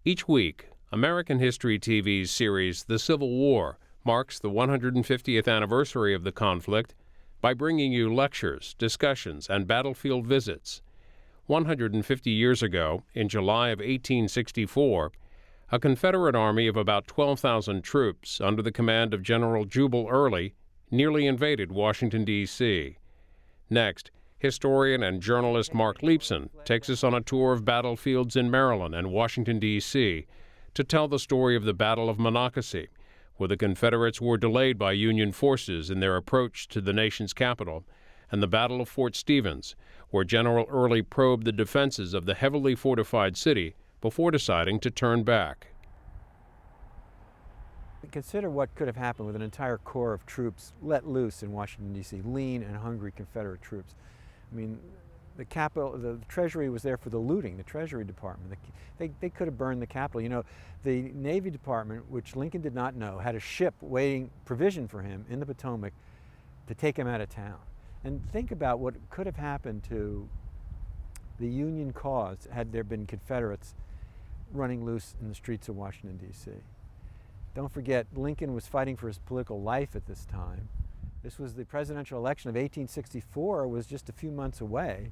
Each week, American History TV's series The Civil War marks the 150th anniversary of the conflict by bringing you lectures, discussions, and battlefield visits. 150 years ago, in July of 1864, a Confederate army of about 12,000 troops under the command of General Jubal Early nearly invaded Washington, D.C. Next, historian and journalist Marc Leepson takes us on a tour of battlefields in Maryland and Washington, D.C. to tell the story of the Battle of Monocacy, where the Confederates were delayed by Union forces in their approach to the nation's capital, and the Battle of Fort Stevens, where General Early probed the defenses of the heavily fortified city before deciding to turn back. Consider what could have happened with an entire corps of troops let loose in Washington, D.C., lean and hungry Confederate troops. I mean, the Capitol, the Treasury was there for the looting, the Treasury Department. They could have burned the Capitol. You know, the Navy Department, which Lincoln did not know, had a ship waiting, provisioned for him in the Potomac to take him out of town. And think about what could have happened to the Union cause had there been Confederates running loose in the streets of Washington, D.C. Don't forget, Lincoln was fighting for his political life at this time. This was the presidential election of 1864, was just a few months away.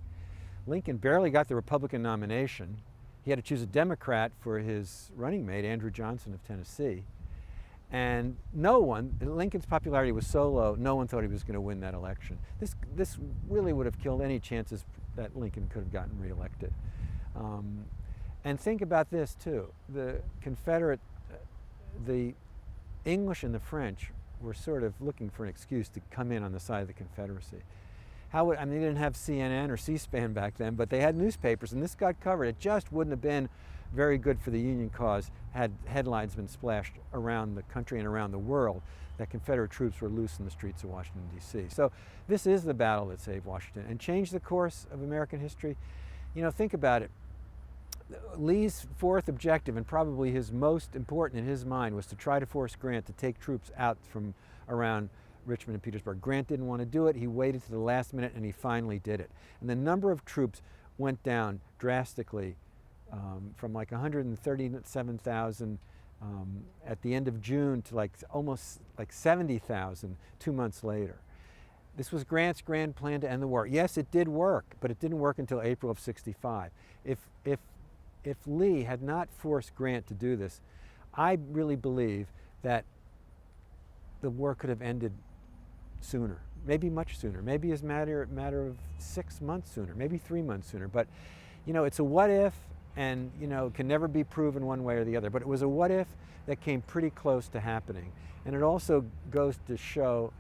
Lincoln barely got the Republican nomination. He had to choose a Democrat for his running mate, Andrew Johnson of Tennessee. And Lincoln's popularity was so low, no one thought he was going to win that election. This really would have killed any chances that Lincoln could have gotten reelected. And think about this too, the English and the French were sort of looking for an excuse to come in on the side of the Confederacy. They didn't have CNN or C-SPAN back then, but they had newspapers, and this got covered. It just wouldn't have been very good for the Union cause had headlines been splashed around the country and around the world that Confederate troops were loose in the streets of Washington, D.C. So this is the battle that saved Washington and changed the course of American history. You know, think about it. Lee's fourth objective, and probably his most important in his mind, was to try to force Grant to take troops out from around Richmond and Petersburg. Grant didn't want to do it. He waited to the last minute, and he finally did it. And the number of troops went down drastically from like 137,000 at the end of June to almost 70,000 2 months later. This was Grant's grand plan to end the war. Yes, it did work, but it didn't work until April of '65. If Lee had not forced Grant to do this, I really believe that the war could have ended sooner, maybe much sooner, maybe as a matter of 6 months sooner, maybe 3 months sooner. But, you know, it's a what if, and, you know, can never be proven one way or the other. But it was a what if that came pretty close to happening. And it also goes to show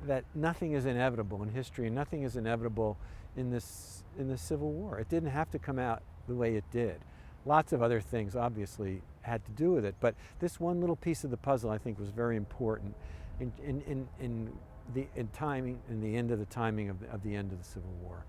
that nothing is inevitable in history, and nothing is inevitable in this Civil War. It didn't have to come out the way it did. Lots of other things obviously had to do with it, but this one little piece of the puzzle I think was very important in the timing, in the end of the timing of the end of the Civil War.